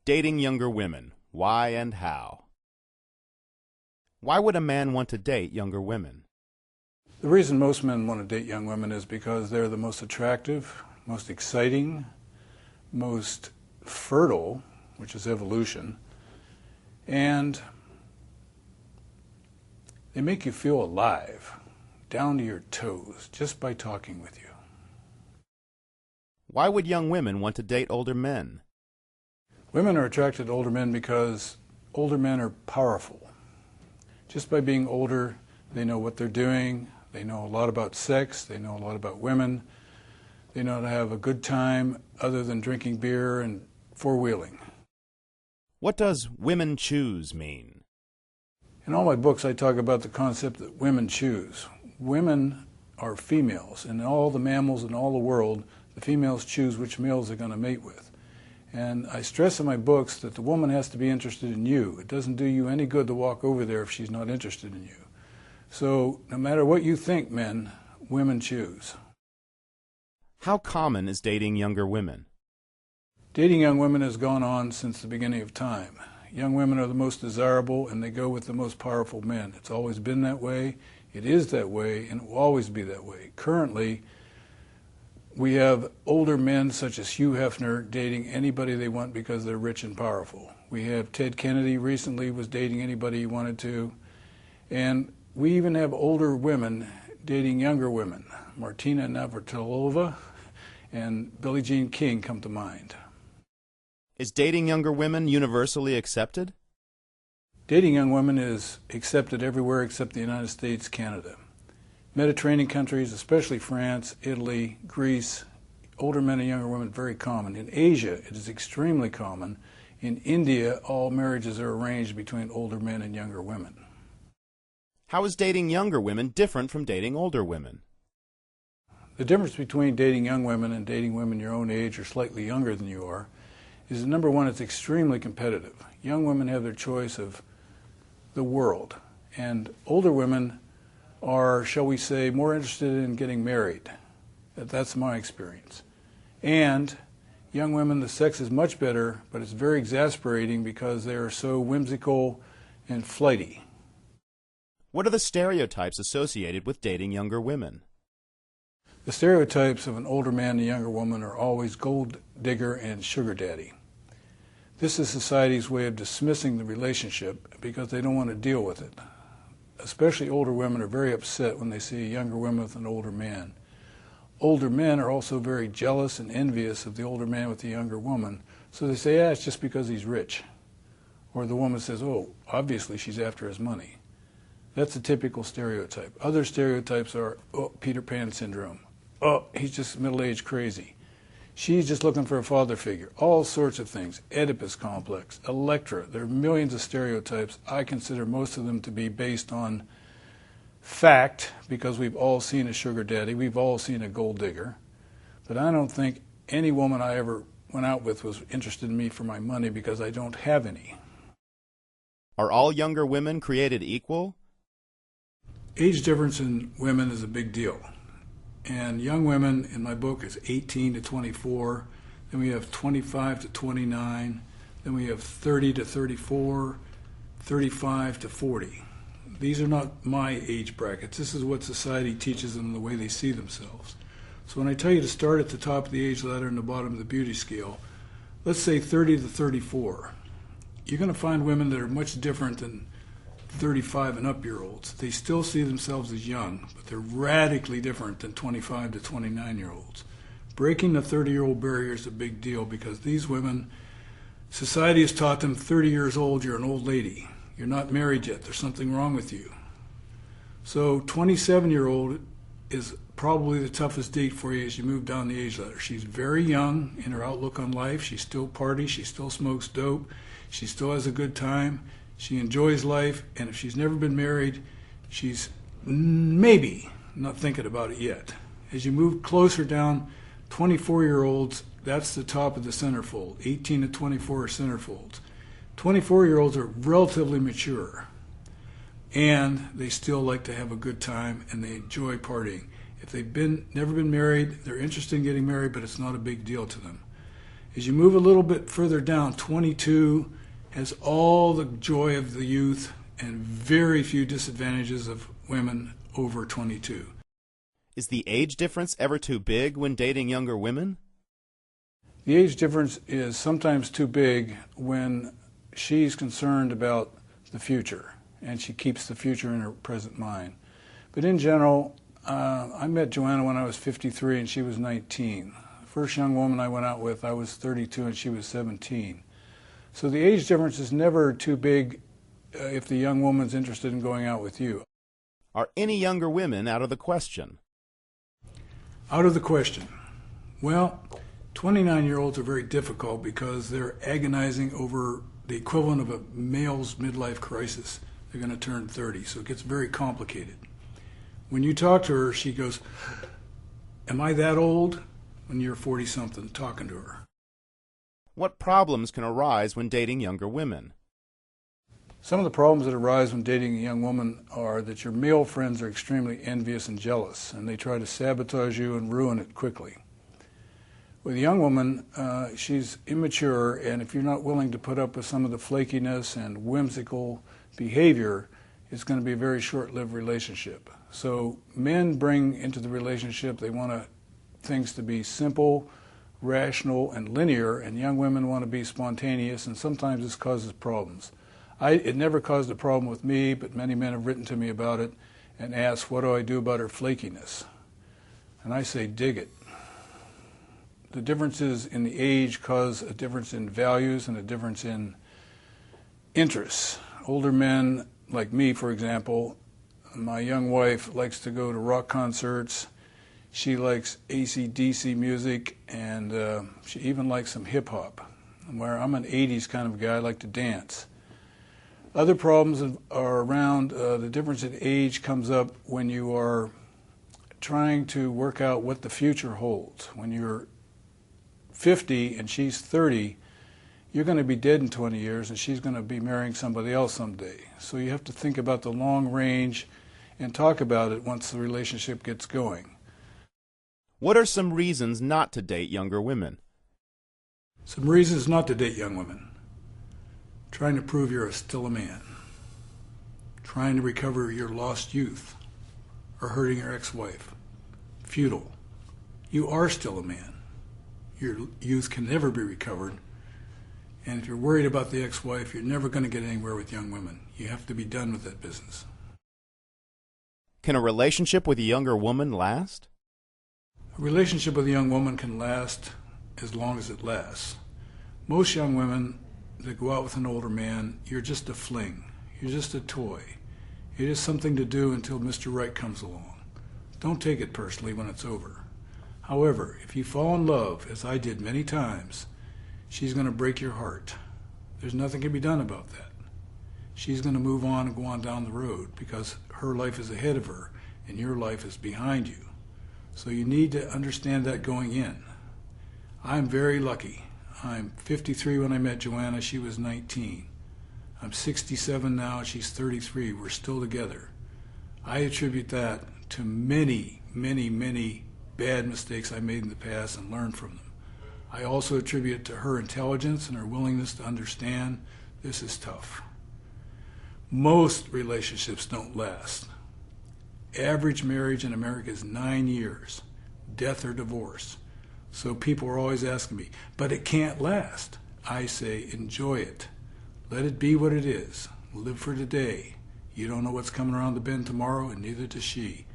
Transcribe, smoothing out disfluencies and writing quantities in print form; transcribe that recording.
Dating younger women. Why and how? Why would a man want to date younger women? The reason most men want to date young women is because they're the most attractive, most exciting, most fertile, which is evolution, and they make you feel alive, down to your toes, just by talking with you. Why would young women want to date older men? Women are attracted to older men because older men are powerful. Just by being older, they know what they're doing, they know a lot about sex, they know a lot about women, they know how to have a good time other than drinking beer and four-wheeling. What does women choose mean? In all my books, I talk about the concept that women choose. Women are females. In all the mammals in all the world, the females choose which males they're going to mate with. And I stress in my books that the woman has to be interested in you. It doesn't do you any good to walk over there if she's not interested in you. So no matter what you think, men, women choose. How common is dating younger women? Dating young women has gone on since the beginning of time. Young women are the most desirable and they go with the most powerful men. It's always been that way, it is that way, and it will always be that way. Currently, we have older men such as Hugh Hefner dating anybody they want because they're rich and powerful. We have Ted Kennedy recently was dating anybody he wanted to. And we even have older women dating younger women. Martina Navratilova and Billie Jean King come to mind. Is dating younger women universally accepted? Dating young women is accepted everywhere except the United States, Canada. Mediterranean countries, especially France, Italy, Greece, older men and younger women, very common. In Asia, it is extremely common. In India, all marriages are arranged between older men and younger women. How is dating younger women different from dating older women? The difference between dating young women and dating women your own age or slightly younger than you are is, number one, it's extremely competitive. Young women have their choice of the world, and older women are, shall we say, more interested in getting married. That's my experience. And young women, the sex is much better, but it's very exasperating because they are so whimsical and flighty. What are the stereotypes associated with dating younger women? The stereotypes of an older man and a younger woman are always gold digger and sugar daddy. This is society's way of dismissing the relationship because they don't want to deal with it. Especially older women are very upset when they see a younger woman with an older man. Older men are also very jealous and envious of the older man with the younger woman, so they say, it's just because he's rich. Or the woman says, oh, obviously she's after his money. That's a typical stereotype. Other stereotypes are, oh, Peter Pan syndrome. Oh, he's just middle-aged crazy. She's just looking for a father figure. All sorts of things. Oedipus complex, Electra. There are millions of stereotypes. I consider most of them to be based on fact, because we've all seen a sugar daddy. We've all seen a gold digger. But I don't think any woman I ever went out with was interested in me for my money because I don't have any. Are all younger women created equal? Age difference in women is a big deal. And young women in my book is 18 to 24, then we have 25 to 29, then we have 30 to 34, 35 to 40. These are not my age brackets. This is what society teaches them, the way they see themselves. So when I tell you to start at the top of the age ladder and the bottom of the beauty scale, let's say 30 to 34, you're going to find women that are much different than 35 and up year olds. They still see themselves as young, but they're radically different than 25 to 29 year olds. Breaking the 30-year-old barrier is a big deal because these women, society has taught them 30 years old, you're an old lady. You're not married yet. There's something wrong with you. So 27-year-old is probably the toughest date for you as you move down the age ladder. She's very young in her outlook on life. She still parties. She still smokes dope. She still has a good time. She enjoys life, and if she's never been married, she's maybe not thinking about it yet. As you move closer down, 24-year-olds, that's the top of the centerfold. 18 to 24 are centerfolds. 24-year-olds are relatively mature, and they still like to have a good time, and they enjoy partying. If they've never been married, they're interested in getting married, but it's not a big deal to them. As you move a little bit further down, 22 has all the joy of the youth and very few disadvantages of women over 22. Is the age difference ever too big when dating younger women? The age difference is sometimes too big when she's concerned about the future and she keeps the future in her present mind. But in general, I met Joanna when I was 53 and she was 19. The first young woman I went out with, I was 32 and she was 17. So the age difference is never too big if the young woman's interested in going out with you. Are any younger women out of the question? Out of the question. Well, 29-year-olds are very difficult because they're agonizing over the equivalent of a male's midlife crisis. They're going to turn 30, so it gets very complicated. When you talk to her, she goes, "Am I that old?" When you're 40-something talking to her. What problems can arise when dating younger women? Some of the problems that arise when dating a young woman are that your male friends are extremely envious and jealous, and they try to sabotage you and ruin it quickly. With a young woman, she's immature, and if you're not willing to put up with some of the flakiness and whimsical behavior, it's going to be a very short-lived relationship. So men bring into the relationship, they want things to be simple, rational, and linear, and young women want to be spontaneous, and sometimes this causes problems. It never caused a problem with me, but many men have written to me about it and asked, what do I do about her flakiness? And I say, dig it. The differences in the age cause a difference in values and a difference in interests. Older men, like me, for example, my young wife likes to go to rock concerts. She likes AC/DC music, and she even likes some hip-hop. Where I'm an 80s kind of guy, I like to dance. Other problems are around the difference in age comes up when you are trying to work out what the future holds. When you're 50 and she's 30, you're going to be dead in 20 years and she's going to be marrying somebody else someday. So you have to think about the long range and talk about it once the relationship gets going. What are some reasons not to date younger women? Some reasons not to date young women. Trying to prove you're still a man. Trying to recover your lost youth. Or hurting your ex-wife. Futile. You are still a man. Your youth can never be recovered. And if you're worried about the ex-wife, you're never going to get anywhere with young women. You have to be done with that business. Can a relationship with a younger woman last? A relationship with a young woman can last as long as it lasts. Most young women that go out with an older man, you're just a fling. You're just a toy. You're just something to do until Mr. Right comes along. Don't take it personally when it's over. However, if you fall in love, as I did many times, she's going to break your heart. There's nothing can be done about that. She's going to move on and go on down the road because her life is ahead of her and your life is behind you. So you need to understand that going in. I'm very lucky. I'm 53 when I met Joanna. She was 19. I'm 67 now. She's 33. We're still together. I attribute that to many, many, many bad mistakes I made in the past and learned from them. I also attribute it to her intelligence and her willingness to understand this is tough. Most relationships don't last. Average marriage in America is 9 years, death or divorce. So people are always asking me, but it can't last. I say, enjoy it. Let it be what it is. Live for today. You don't know what's coming around the bend tomorrow, and neither does she.